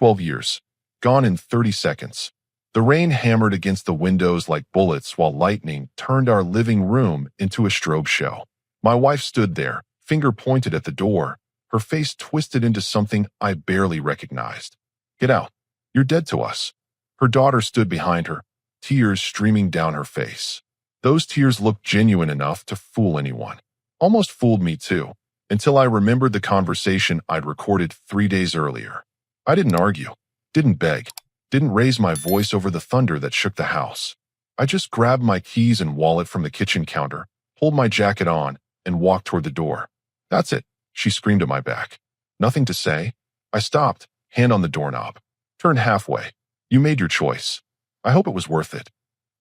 12 years. Gone in 30 seconds. The rain hammered against the windows like bullets while lightning turned our living room into a strobe show. My wife stood there, finger pointed at the door, her face twisted into something I barely recognized. Get out. You're dead to us. Her daughter stood behind her, tears streaming down her face. Those tears looked genuine enough to fool anyone. Almost fooled me too, until I remembered the conversation I'd recorded 3 days earlier. I didn't argue, didn't beg, didn't raise my voice over the thunder that shook the house. I just grabbed my keys and wallet from the kitchen counter, pulled my jacket on, and walked toward the door. That's it, she screamed at my back. Nothing to say? I stopped, hand on the doorknob. Turned halfway. You made your choice. I hope it was worth it.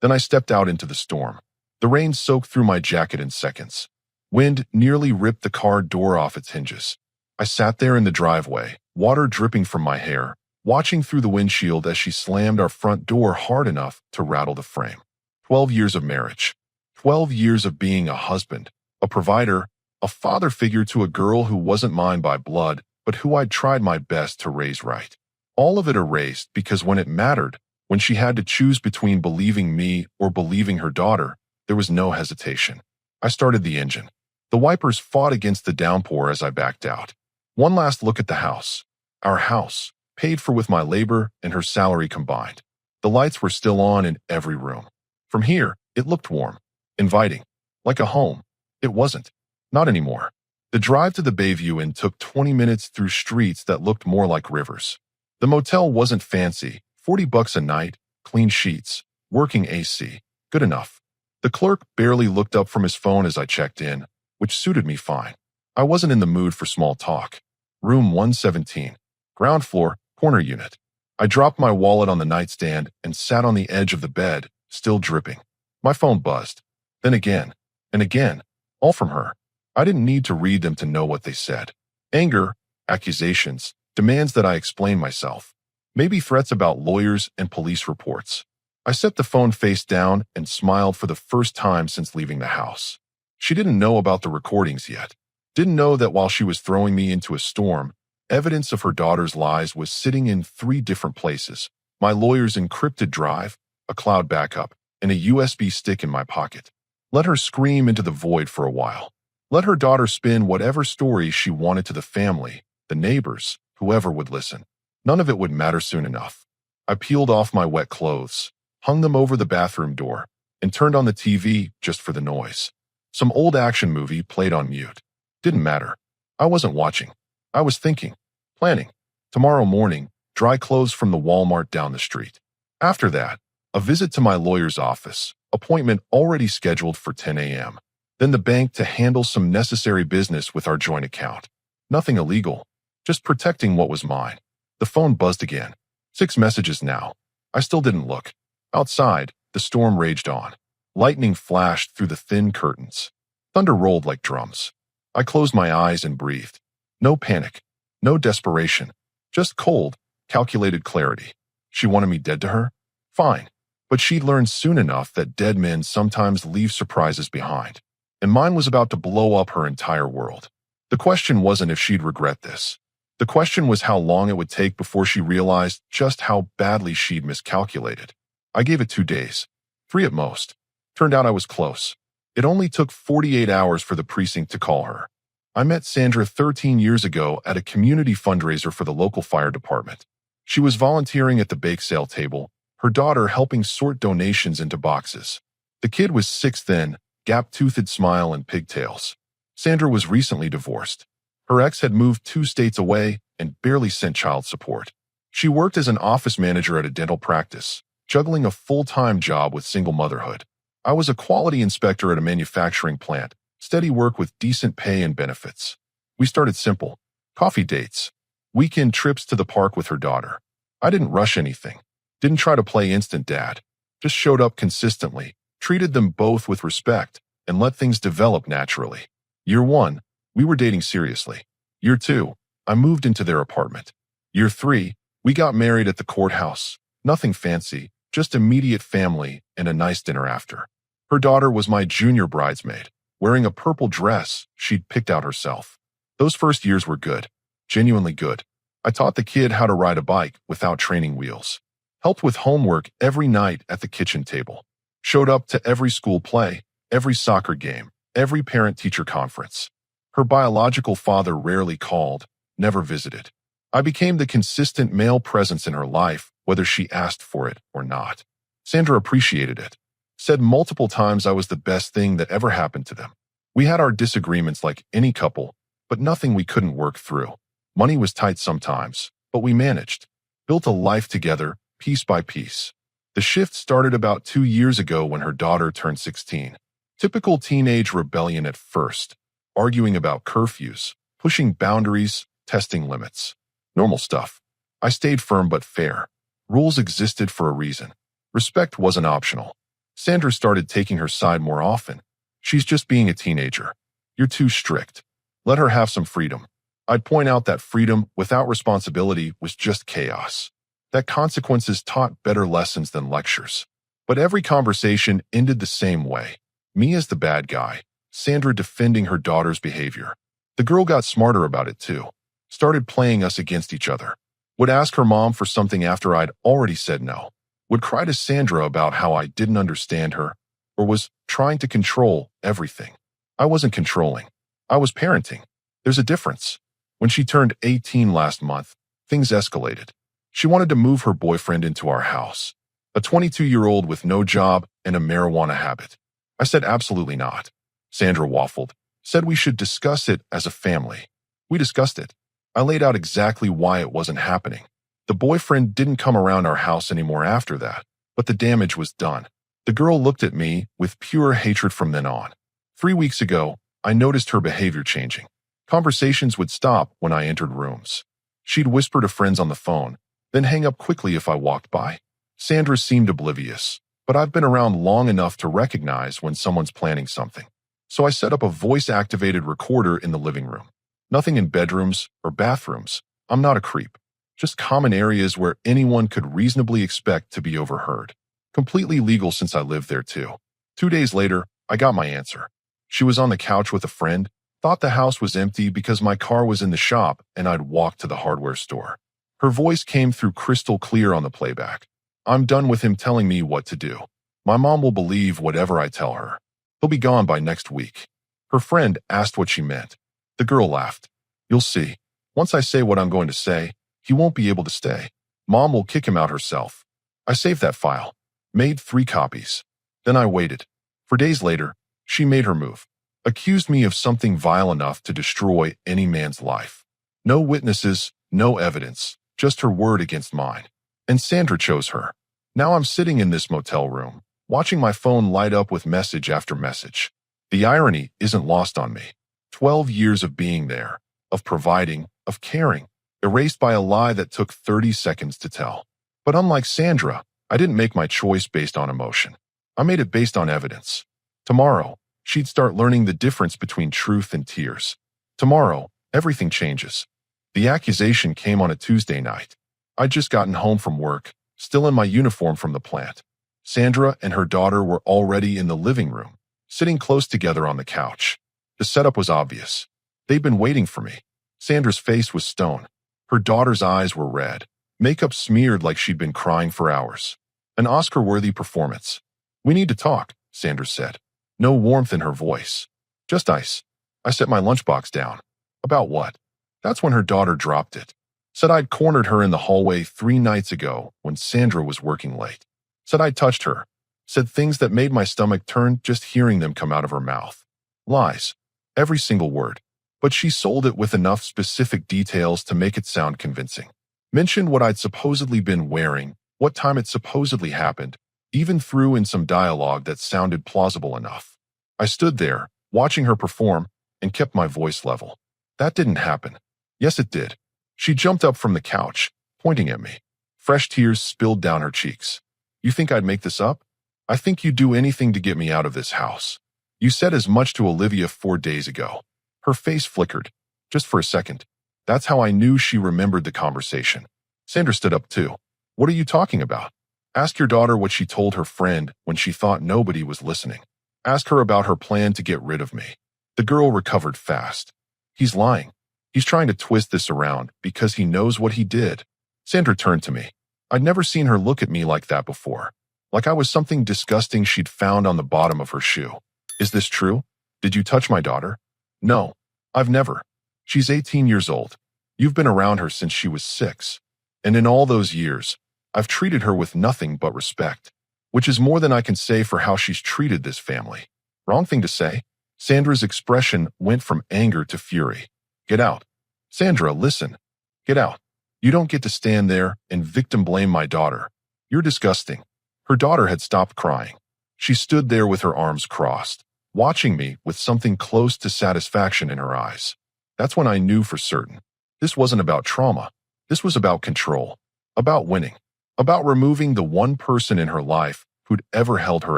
Then I stepped out into the storm. The rain soaked through my jacket in seconds. Wind nearly ripped the car door off its hinges. I sat there in the driveway, water dripping from my hair, watching through the windshield as she slammed our front door hard enough to rattle the frame. 12 years of marriage. 12 years of being a husband, a provider, a father figure to a girl who wasn't mine by blood, but who I'd tried my best to raise right. All of it erased because when it mattered, when she had to choose between believing me or believing her daughter, there was no hesitation. I started the engine. The wipers fought against the downpour as I backed out. One last look at the house. Our house, paid for with my labor and her salary combined. The lights were still on in every room. From here, it looked warm, inviting, like a home. It wasn't. Not anymore. The drive to the Bayview Inn took 20 minutes through streets that looked more like rivers. The motel wasn't fancy, $40 a night, clean sheets, working AC, good enough. The clerk barely looked up from his phone as I checked in, which suited me fine. I wasn't in the mood for small talk. Room 117, ground floor, corner unit. I dropped my wallet on the nightstand and sat on the edge of the bed, still dripping. My phone buzzed. Then again, and again, all from her. I didn't need to read them to know what they said. Anger, accusations, demands that I explain myself. Maybe threats about lawyers and police reports. I set the phone face down and smiled for the first time since leaving the house. She didn't know about the recordings yet. Didn't know that while she was throwing me into a storm, evidence of her daughter's lies was sitting in 3 different places. My lawyer's encrypted drive, a cloud backup, and a USB stick in my pocket. Let her scream into the void for a while. Let her daughter spin whatever story she wanted to the family, the neighbors, whoever would listen. None of it would matter soon enough. I peeled off my wet clothes, hung them over the bathroom door, and turned on the TV just for the noise. Some old action movie played on mute. Didn't matter. I wasn't watching. I was thinking, planning. Tomorrow morning, dry clothes from the Walmart down the street. After that, a visit to my lawyer's office, appointment already scheduled for 10 a.m. Then the bank to handle some necessary business with our joint account. Nothing illegal, just protecting what was mine. The phone buzzed again. 6 messages now. I still didn't look. Outside, the storm raged on. Lightning flashed through the thin curtains. Thunder rolled like drums. I closed my eyes and breathed. No panic, no desperation, just cold, calculated clarity. She wanted me dead to her? Fine. But she'd learned soon enough that dead men sometimes leave surprises behind. And mine was about to blow up her entire world. The question wasn't if she'd regret this. The question was how long it would take before she realized just how badly she'd miscalculated. I gave it 2 days. 3 at most. Turned out I was close. It only took 48 hours for the precinct to call her. I met Sandra 13 years ago at a community fundraiser for the local fire department. She was volunteering at the bake sale table, her daughter helping sort donations into boxes. The kid was 6 then, gap-toothed smile and pigtails. Sandra was recently divorced. Her ex had moved 2 states away and barely sent child support. She worked as an office manager at a dental practice, juggling a full-time job with single motherhood. I was a quality inspector at a manufacturing plant, steady work with decent pay and benefits. We started simple. Coffee dates. Weekend trips to the park with her daughter. I didn't rush anything. Didn't try to play instant dad. Just showed up consistently, treated them both with respect, and let things develop naturally. Year 1, we were dating seriously. Year 2, I moved into their apartment. Year 3, we got married at the courthouse. Nothing fancy, just immediate family and a nice dinner after. Her daughter was my junior bridesmaid, wearing a purple dress she'd picked out herself. Those first years were good, genuinely good. I taught the kid how to ride a bike without training wheels. Helped with homework every night at the kitchen table. Showed up to every school play, every soccer game, every parent-teacher conference. Her biological father rarely called, never visited. I became the consistent male presence in her life, whether she asked for it or not. Sandra appreciated it. Said multiple times I was the best thing that ever happened to them. We had our disagreements like any couple, but nothing we couldn't work through. Money was tight sometimes, but we managed. Built a life together, piece by piece. The shift started about 2 years ago when her daughter turned 16. Typical teenage rebellion at first. Arguing about curfews, pushing boundaries, testing limits. Normal stuff. I stayed firm but fair. Rules existed for a reason. Respect wasn't optional. Sandra started taking her side more often. She's just being a teenager. You're too strict. Let her have some freedom. I'd point out that freedom without responsibility was just chaos. That consequences taught better lessons than lectures. But every conversation ended the same way. Me as the bad guy, Sandra defending her daughter's behavior. The girl got smarter about it too. Started playing us against each other. Would ask her mom for something after I'd already said no. Would cry to Sandra about how I didn't understand her or was trying to control everything. I wasn't controlling. I was parenting. There's a difference. When she turned 18 last month, things escalated. She wanted to move her boyfriend into our house. A 22-year-old with no job and a marijuana habit. I said absolutely not. Sandra waffled. Said we should discuss it as a family. We discussed it. I laid out exactly why it wasn't happening. The boyfriend didn't come around our house anymore after that, but the damage was done. The girl looked at me with pure hatred from then on. 3 weeks ago, I noticed her behavior changing. Conversations would stop when I entered rooms. She'd whisper to friends on the phone, then hang up quickly if I walked by. Sandra seemed oblivious, but I've been around long enough to recognize when someone's planning something. So I set up a voice-activated recorder in the living room. Nothing in bedrooms or bathrooms. I'm not a creep. Just common areas where anyone could reasonably expect to be overheard. Completely legal since I lived there too. 2 days later, I got my answer. She was on the couch with a friend, thought the house was empty because my car was in the shop and I'd walked to the hardware store. Her voice came through crystal clear on the playback. I'm done with him telling me what to do. My mom will believe whatever I tell her. He'll be gone by next week. Her friend asked what she meant. The girl laughed. You'll see. Once I say what I'm going to say, he won't be able to stay. Mom will kick him out herself. I saved that file. Made 3 copies. Then I waited. For days later, she made her move. Accused me of something vile enough to destroy any man's life. No witnesses, no evidence, just her word against mine. And Sandra chose her. Now I'm sitting in this motel room, watching my phone light up with message after message. The irony isn't lost on me. 12 years of being there, of providing, of caring, erased by a lie that took 30 seconds to tell. But unlike Sandra, I didn't make my choice based on emotion. I made it based on evidence. Tomorrow, she'd start learning the difference between truth and tears. Tomorrow, everything changes. The accusation came on a Tuesday night. I'd just gotten home from work, still in my uniform from the plant. Sandra and her daughter were already in the living room, sitting close together on the couch. The setup was obvious. They'd been waiting for me. Sandra's face was stone. Her daughter's eyes were red. Makeup smeared like she'd been crying for hours. An Oscar-worthy performance. We need to talk, Sandra said. No warmth in her voice. Just ice. I set my lunchbox down. About what? That's when her daughter dropped it. Said I'd cornered her in the hallway 3 nights ago when Sandra was working late. Said I'd touched her. Said things that made my stomach turn just hearing them come out of her mouth. Lies. Every single word. But she sold it with enough specific details to make it sound convincing. Mentioned what I'd supposedly been wearing, what time it supposedly happened, even threw in some dialogue that sounded plausible enough. I stood there, watching her perform, and kept my voice level. That didn't happen. Yes, it did. She jumped up from the couch, pointing at me. Fresh tears spilled down her cheeks. You think I'd make this up? I think you'd do anything to get me out of this house. You said as much to Olivia 4 days ago. Her face flickered, just for a second. That's how I knew she remembered the conversation. Sandra stood up too. What are you talking about? Ask your daughter what she told her friend when she thought nobody was listening. Ask her about her plan to get rid of me. The girl recovered fast. He's lying. He's trying to twist this around because he knows what he did. Sandra turned to me. I'd never seen her look at me like that before. Like I was something disgusting she'd found on the bottom of her shoe. Is this true? Did you touch my daughter? No, I've never. She's 18 years old. You've been around her since she was 6. And in all those years, I've treated her with nothing but respect, which is more than I can say for how she's treated this family. Wrong thing to say. Sandra's expression went from anger to fury. Get out. Sandra, listen. Get out. You don't get to stand there and victim blame my daughter. You're disgusting. Her daughter had stopped crying. She stood there with her arms crossed, watching me with something close to satisfaction in her eyes. That's when I knew for certain. This wasn't about trauma. This was about control, about winning, about removing the one person in her life who'd ever held her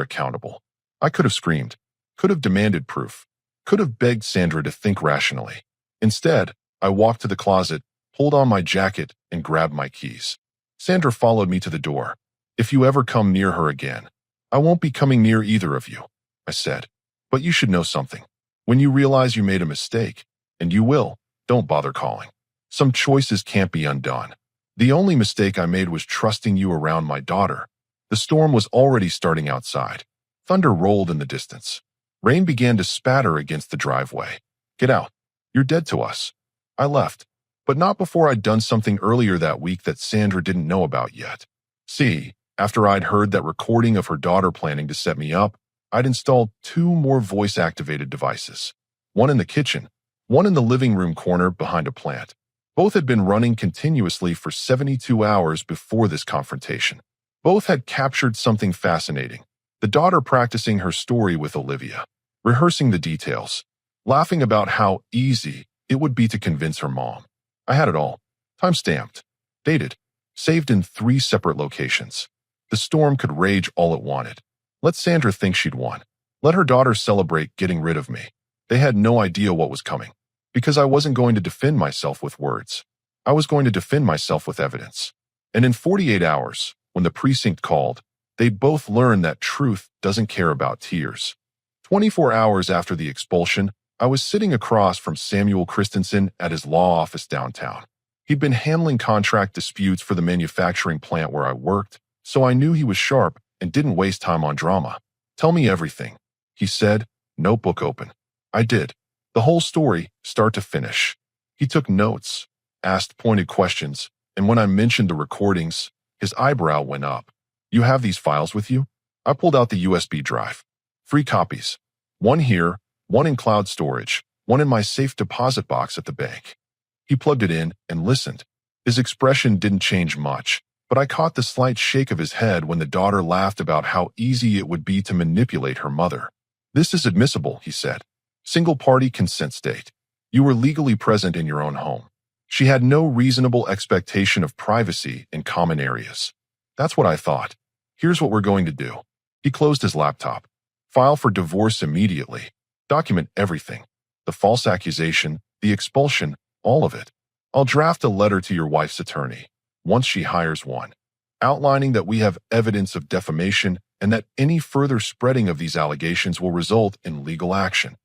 accountable. I could have screamed, could have demanded proof, could have begged Sandra to think rationally. Instead, I walked to the closet, pulled on my jacket, and grabbed my keys. Sandra followed me to the door. If you ever come near her again, I won't be coming near either of you, I said. But you should know something. When you realize you made a mistake, and you will, don't bother calling. Some choices can't be undone. The only mistake I made was trusting you around my daughter. The storm was already starting outside. Thunder rolled in the distance. Rain began to spatter against the driveway. Get out. You're dead to us. I left, but not before I'd done something earlier that week that Sandra didn't know about yet. See, after I'd heard that recording of her daughter planning to set me up, I'd installed 2 more voice-activated devices. One in the kitchen, one in the living room corner behind a plant. Both had been running continuously for 72 hours before this confrontation. Both had captured something fascinating. The daughter practicing her story with Olivia, rehearsing the details, laughing about how easy it would be to convince her mom. I had it all. Time-stamped, dated, saved in 3 separate locations. The storm could rage all it wanted. Let Sandra think she'd won. Let her daughter celebrate getting rid of me. They had no idea what was coming. Because I wasn't going to defend myself with words. I was going to defend myself with evidence. And in 48 hours, when the precinct called, they'd both learned that truth doesn't care about tears. 24 hours after the expulsion, I was sitting across from Samuel Christensen at his law office downtown. He'd been handling contract disputes for the manufacturing plant where I worked, so I knew he was sharp and didn't waste time on drama. Tell me everything, he said, notebook open. I did. The whole story, start to finish. He took notes, asked pointed questions, and when I mentioned the recordings, his eyebrow went up. You have these files with you? I pulled out the USB drive. 3 copies. One here, one in cloud storage, one in my safe deposit box at the bank. He plugged it in and listened. His expression didn't change much, but I caught the slight shake of his head when the daughter laughed about how easy it would be to manipulate her mother. This is admissible, he said. Single-party consent state. You were legally present in your own home. She had no reasonable expectation of privacy in common areas. That's what I thought. Here's what we're going to do. He closed his laptop. File for divorce immediately. Document everything. The false accusation, the expulsion, all of it. I'll draft a letter to your wife's attorney, once she hires one, outlining that we have evidence of defamation and that any further spreading of these allegations will result in legal action.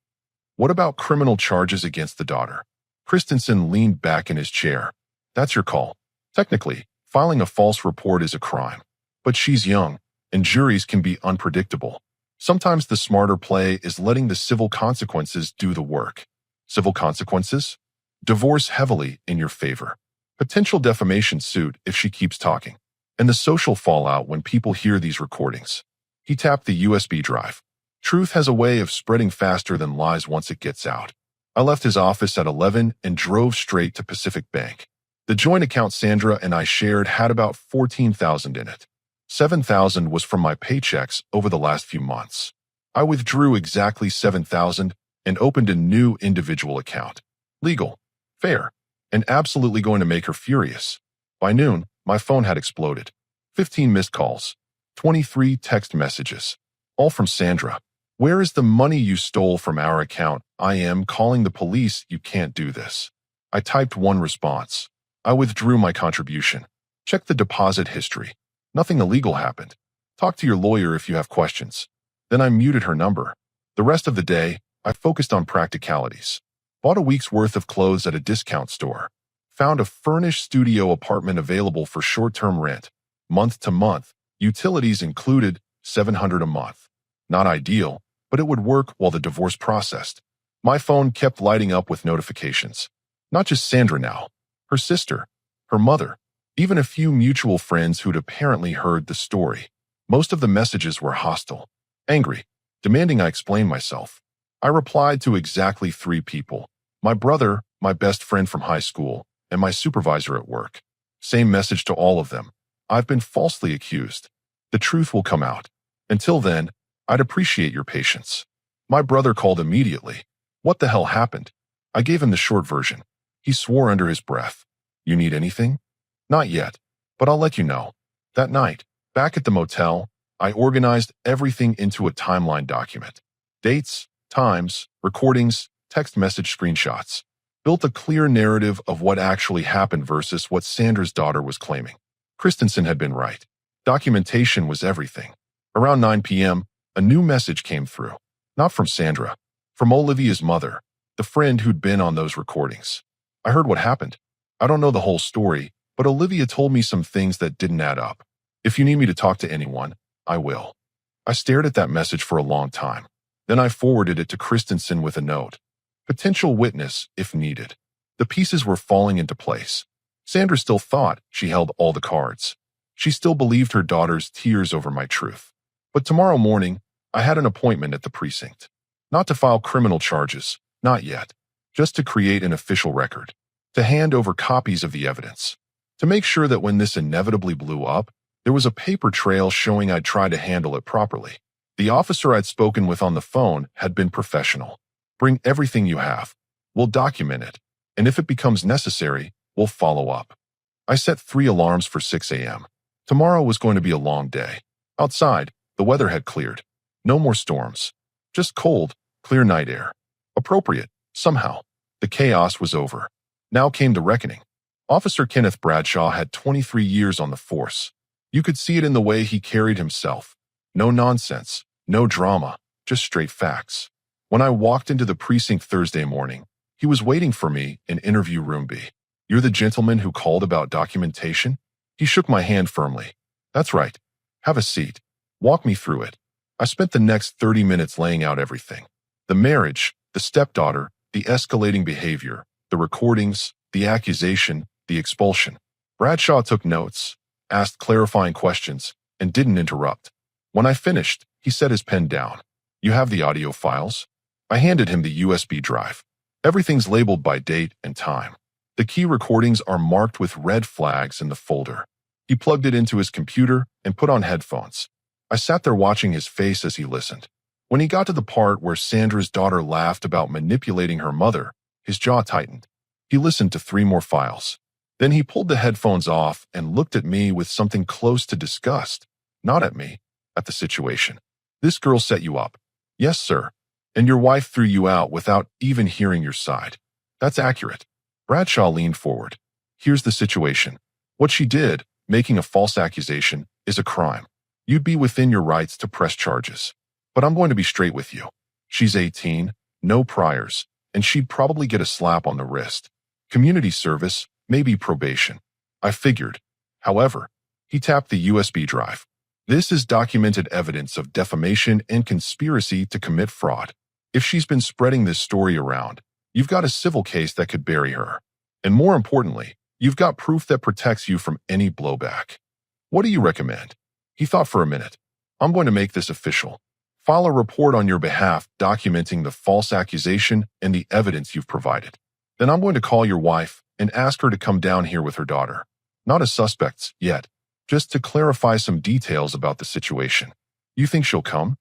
What about criminal charges against the daughter? Christensen leaned back in his chair. That's your call. Technically, filing a false report is a crime. But she's young, and juries can be unpredictable. Sometimes the smarter play is letting the civil consequences do the work. Civil consequences? Divorce heavily in your favor. Potential defamation suit if she keeps talking. And the social fallout when people hear these recordings. He tapped the USB drive. Truth has a way of spreading faster than lies once it gets out. I left his office at 11 and drove straight to Pacific Bank. The joint account Sandra and I shared had about $14,000 in it. $7,000 was from my paychecks over the last few months. I withdrew exactly $7,000 and opened a new individual account. Legal, fair, and absolutely going to make her furious. By noon, my phone had exploded. 15 missed calls, 23 text messages, all from Sandra. Where is the money you stole from our account? I am calling the police. You can't do this. I typed one response. I withdrew my contribution. Check the deposit history. Nothing illegal happened. Talk to your lawyer if you have questions. Then I muted her number. The rest of the day, I focused on practicalities. Bought a week's worth of clothes at a discount store. Found a furnished studio apartment available for short-term rent. Month to month. Utilities included, $700 a month. Not ideal, but it would work while the divorce processed. My phone kept lighting up with notifications. Not just Sandra now. Her sister. Her mother. Even a few mutual friends who'd apparently heard the story. Most of the messages were hostile. Angry. Demanding I explain myself. I replied to exactly 3 people. My brother, my best friend from high school, and my supervisor at work. Same message to all of them. I've been falsely accused. The truth will come out. Until then, I'd appreciate your patience. My brother called immediately. What the hell happened? I gave him the short version. He swore under his breath. You need anything? Not yet, but I'll let you know. That night, back at the motel, I organized everything into a timeline document. Dates, times, recordings, text message screenshots. Built a clear narrative of what actually happened versus what Sandra's daughter was claiming. Christensen had been right. Documentation was everything. Around 9 p.m., a new message came through. Not from Sandra. From Olivia's mother, the friend who'd been on those recordings. I heard what happened. I don't know the whole story, but Olivia told me some things that didn't add up. If you need me to talk to anyone, I will. I stared at that message for a long time. Then I forwarded it to Christensen with a note. Potential witness, if needed. The pieces were falling into place. Sandra still thought she held all the cards. She still believed her daughter's tears over my truth. But tomorrow morning, I had an appointment at the precinct. Not to file criminal charges, not yet. Just to create an official record. To hand over copies of the evidence. To make sure that when this inevitably blew up, there was a paper trail showing I'd tried to handle it properly. The officer I'd spoken with on the phone had been professional. Bring everything you have. We'll document it. And if it becomes necessary, we'll follow up. I set 3 alarms for 6 a.m. Tomorrow was going to be a long day. Outside, the weather had cleared. No more storms. Just cold, clear night air. Appropriate, somehow. The chaos was over. Now came the reckoning. Officer Kenneth Bradshaw had 23 years on the force. You could see it in the way he carried himself. No nonsense, no drama, just straight facts. When I walked into the precinct Thursday morning, he was waiting for me in interview room B. You're the gentleman who called about documentation? He shook my hand firmly. That's right. Have a seat. Walk me through it. I spent the next 30 minutes laying out everything. The marriage, the stepdaughter, the escalating behavior, the recordings, the accusation, the expulsion. Bradshaw took notes, asked clarifying questions, and didn't interrupt. When I finished, he set his pen down. You have the audio files? I handed him the USB drive. Everything's labeled by date and time. The key recordings are marked with red flags in the folder. He plugged it into his computer and put on headphones. I sat there watching his face as he listened. When he got to the part where Sandra's daughter laughed about manipulating her mother, his jaw tightened. He listened to 3 more files. Then he pulled the headphones off and looked at me with something close to disgust. Not at me, at the situation. This girl set you up. Yes, sir. And your wife threw you out without even hearing your side. That's accurate. Bradshaw leaned forward. Here's the situation. What she did, making a false accusation, is a crime. You'd be within your rights to press charges. But I'm going to be straight with you. She's 18, no priors, and she'd probably get a slap on the wrist. Community service, maybe probation. I figured. However, he tapped the USB drive. This is documented evidence of defamation and conspiracy to commit fraud. If she's been spreading this story around, you've got a civil case that could bury her. And more importantly, you've got proof that protects you from any blowback. What do you recommend? He thought for a minute. I'm going to make this official. File a report on your behalf documenting the false accusation and the evidence you've provided. Then I'm going to call your wife and ask her to come down here with her daughter. Not as suspects yet, just to clarify some details about the situation. You think she'll come?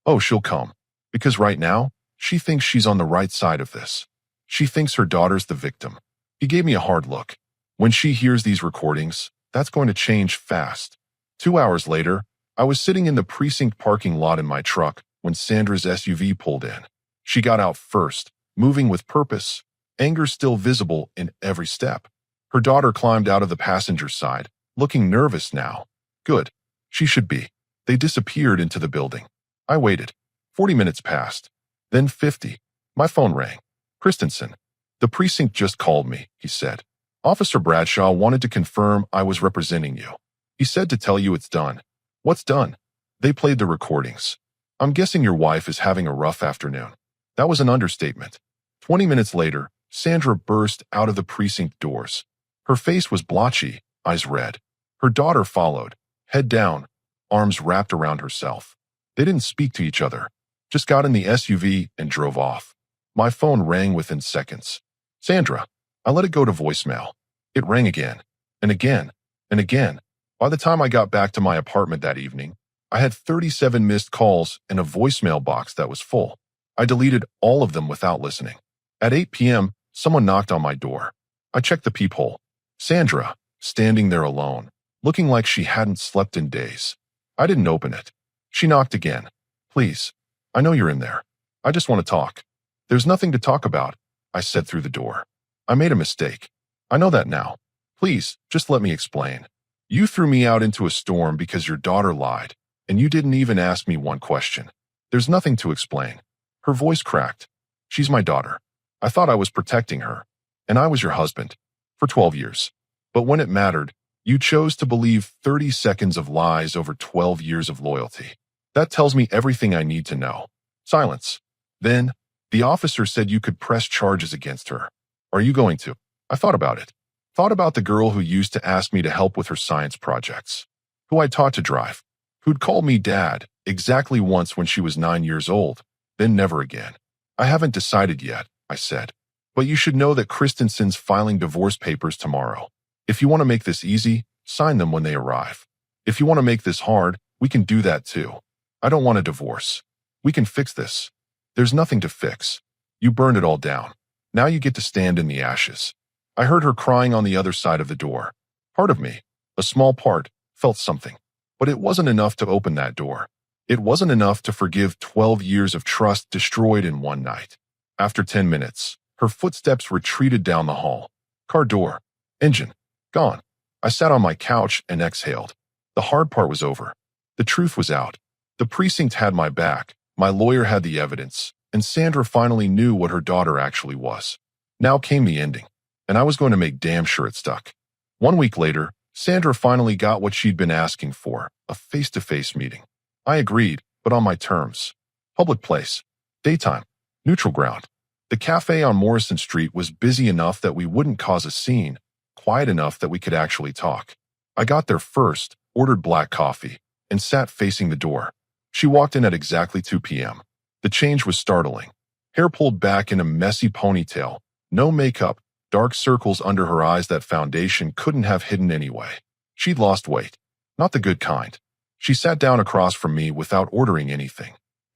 Oh, she'll come. Because right now, she thinks she's on the right side of this. She thinks her daughter's the victim. He gave me a hard look. When she hears these recordings, that's going to change fast. 2 hours later, I was sitting in the precinct parking lot in my truck when Sandra's SUV pulled in. She got out first, moving with purpose, anger still visible in every step. Her daughter climbed out of the passenger side, looking nervous now. Good. She should be. They disappeared into the building. I waited. 40 minutes passed. Then 50. My phone rang. Christensen. The precinct just called me, he said. Officer Bradshaw wanted to confirm I was representing you. He said to tell you it's done. What's done? They played the recordings. I'm guessing your wife is having a rough afternoon. That was an understatement. 20 minutes later, Sandra burst out of the precinct doors. Her face was blotchy, eyes red. Her daughter followed, head down, arms wrapped around herself. They didn't speak to each other, just got in the SUV and drove off. My phone rang within seconds. Sandra, I let it go to voicemail. It rang again, and again, and again. By the time I got back to my apartment that evening, I had 37 missed calls and a voicemail box that was full. I deleted all of them without listening. At 8 p.m., someone knocked on my door. I checked the peephole. Sandra, standing there alone, looking like she hadn't slept in days. I didn't open it. She knocked again. Please, I know you're in there. I just want to talk. There's nothing to talk about, I said through the door. I made a mistake. I know that now. Please, just let me explain. You threw me out into a storm because your daughter lied, and you didn't even ask me one question. There's nothing to explain. Her voice cracked. She's my daughter. I thought I was protecting her, and I was your husband for 12 years. But when it mattered, you chose to believe 30 seconds of lies over 12 years of loyalty. That tells me everything I need to know. Silence. Then, the officer said you could press charges against her. Are you going to? I thought about it. Thought about the girl who used to ask me to help with her science projects, who I taught to drive, who'd called me dad exactly once when she was 9 years old, then never again. I haven't decided yet, I said. But you should know that Christensen's filing divorce papers tomorrow. If you want to make this easy, sign them when they arrive. If you want to make this hard, we can do that too. I don't want a divorce. We can fix this. There's nothing to fix. You burned it all down. Now you get to stand in the ashes. I heard her crying on the other side of the door. Part of me, a small part, felt something. But it wasn't enough to open that door. It wasn't enough to forgive 12 years of trust destroyed in one night. After 10 minutes, her footsteps retreated down the hall. Car door. Engine. Gone. I sat on my couch and exhaled. The hard part was over. The truth was out. The precinct had my back, my lawyer had the evidence, and Sandra finally knew what her daughter actually was. Now came the ending, and I was going to make damn sure it stuck. 1 week later, Sandra finally got what she'd been asking for, a face-to-face meeting. I agreed, but on my terms. Public place. Daytime. Neutral ground. The cafe on Morrison Street was busy enough that we wouldn't cause a scene, quiet enough that we could actually talk. I got there first, ordered black coffee, and sat facing the door. She walked in at exactly 2 p.m. The change was startling. Hair pulled back in a messy ponytail, no makeup, dark circles under her eyes that foundation couldn't have hidden anyway. She'd lost weight. Not the good kind. She sat down across from me without ordering anything.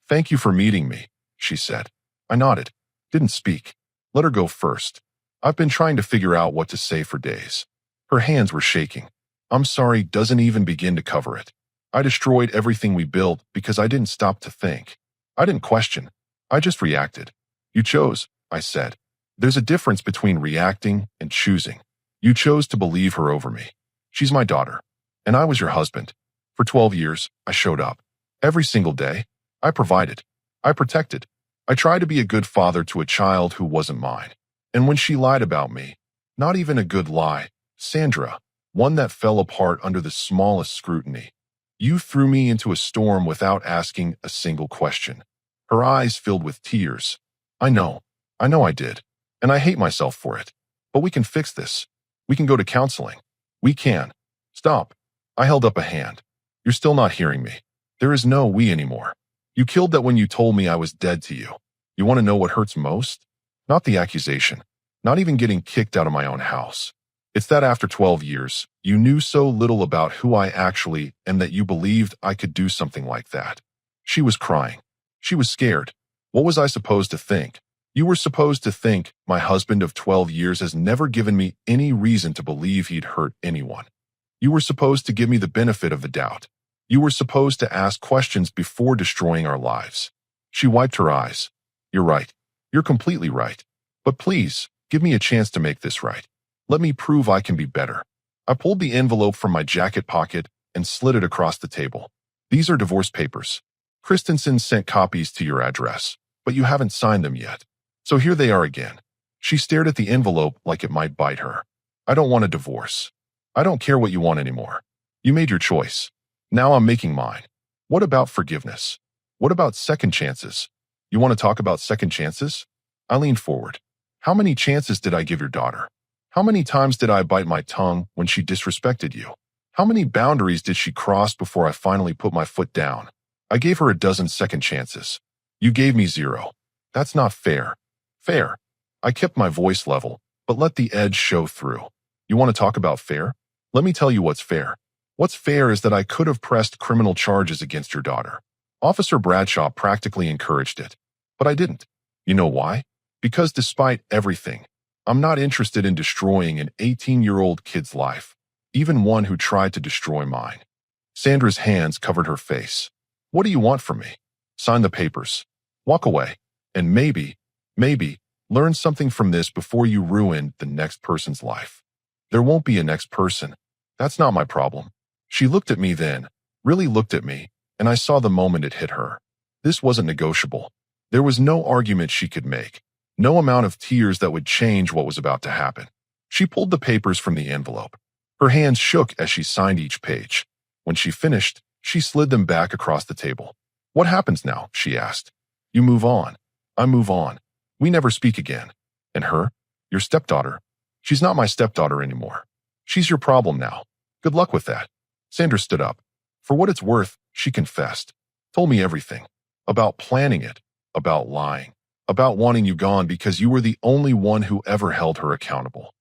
Thank you for meeting me, she said. I nodded. Didn't speak. Let her go first. I've been trying to figure out what to say for days. Her hands were shaking. I'm sorry doesn't even begin to cover it. I destroyed everything we built because I didn't stop to think. I didn't question. I just reacted. You chose, I said. There's a difference between reacting and choosing. You chose to believe her over me. She's my daughter. And I was your husband. For 12 years, I showed up. Every single day, I provided. I protected. I tried to be a good father to a child who wasn't mine. And when she lied about me, not even a good lie, Sandra, one that fell apart under the smallest scrutiny, you threw me into a storm without asking a single question. Her eyes filled with tears. I know I did. And I hate myself for it. But we can fix this. We can go to counseling. We can. Stop. I held up a hand. You're still not hearing me. There is no we anymore. You killed that when you told me I was dead to you. You want to know what hurts most? Not the accusation. Not even getting kicked out of my own house. It's that after 12 years, you knew so little about who I actually and that you believed I could do something like that. She was crying. She was scared. What was I supposed to think? You were supposed to think my husband of 12 years has never given me any reason to believe he'd hurt anyone. You were supposed to give me the benefit of the doubt. You were supposed to ask questions before destroying our lives. She wiped her eyes. You're right. You're completely right. But please, give me a chance to make this right. Let me prove I can be better. I pulled the envelope from my jacket pocket and slid it across the table. These are divorce papers. Christensen sent copies to your address, but you haven't signed them yet. So here they are again. She stared at the envelope like it might bite her. I don't want a divorce. I don't care what you want anymore. You made your choice. Now I'm making mine. What about forgiveness? What about second chances? You want to talk about second chances? I leaned forward. How many chances did I give your daughter? How many times did I bite my tongue when she disrespected you? How many boundaries did she cross before I finally put my foot down? I gave her a dozen second chances. You gave me 0. That's not fair. Fair. I kept my voice level, but let the edge show through. You want to talk about fair? Let me tell you what's fair. What's fair is that I could have pressed criminal charges against your daughter. Officer Bradshaw practically encouraged it. But I didn't. You know why? Because despite everything, I'm not interested in destroying an 18-year-old kid's life, even one who tried to destroy mine. Sandra's hands covered her face. What do you want from me? Sign the papers. Walk away. And maybe, learn something from this before you ruin the next person's life. There won't be a next person. That's not my problem. She looked at me then, really looked at me, and I saw the moment it hit her. This wasn't negotiable. There was no argument she could make, no amount of tears that would change what was about to happen. She pulled the papers from the envelope. Her hands shook as she signed each page. When she finished, she slid them back across the table. What happens now? She asked. You move on. I move on. We never speak again. And her? Your stepdaughter? She's not my stepdaughter anymore. She's your problem now. Good luck with that. Sandra stood up. For what it's worth, she confessed. Told me everything. About planning it. About lying. About wanting you gone because you were the only one who ever held her accountable.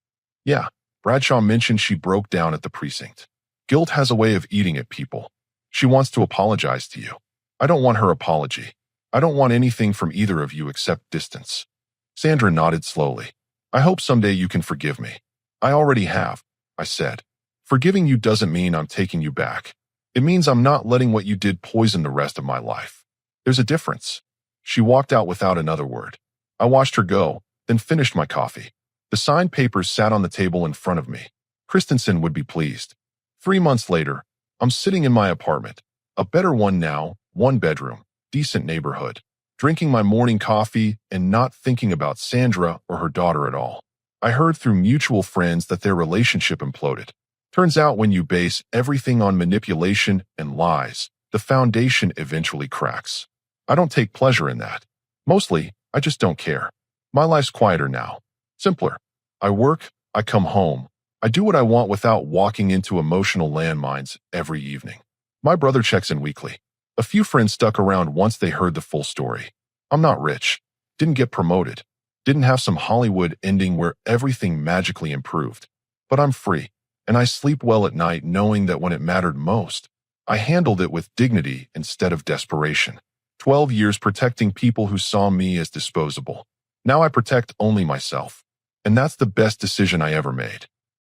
Yeah, Bradshaw mentioned she broke down at the precinct. Guilt has a way of eating at people. She wants to apologize to you. I don't want her apology. I don't want anything from either of you except distance. Sandra nodded slowly. I hope someday you can forgive me. I already have, I said. Forgiving you doesn't mean I'm taking you back. It means I'm not letting what you did poison the rest of my life. There's a difference. She walked out without another word. I watched her go, then finished my coffee. The signed papers sat on the table in front of me. Christensen would be pleased. 3 months later, I'm sitting in my apartment. A better one now, 1 bedroom, decent neighborhood. Drinking my morning coffee and not thinking about Sandra or her daughter at all. I heard through mutual friends that their relationship imploded. Turns out when you base everything on manipulation and lies, the foundation eventually cracks. I don't take pleasure in that. Mostly, I just don't care. My life's quieter now. Simpler. I work, I come home. I do what I want without walking into emotional landmines every evening. My brother checks in weekly. A few friends stuck around once they heard the full story. I'm not rich. Didn't get promoted. Didn't have some Hollywood ending where everything magically improved. But I'm free. And I sleep well at night knowing that when it mattered most, I handled it with dignity instead of desperation. 12 years protecting people who saw me as disposable. Now I protect only myself. And that's the best decision I ever made.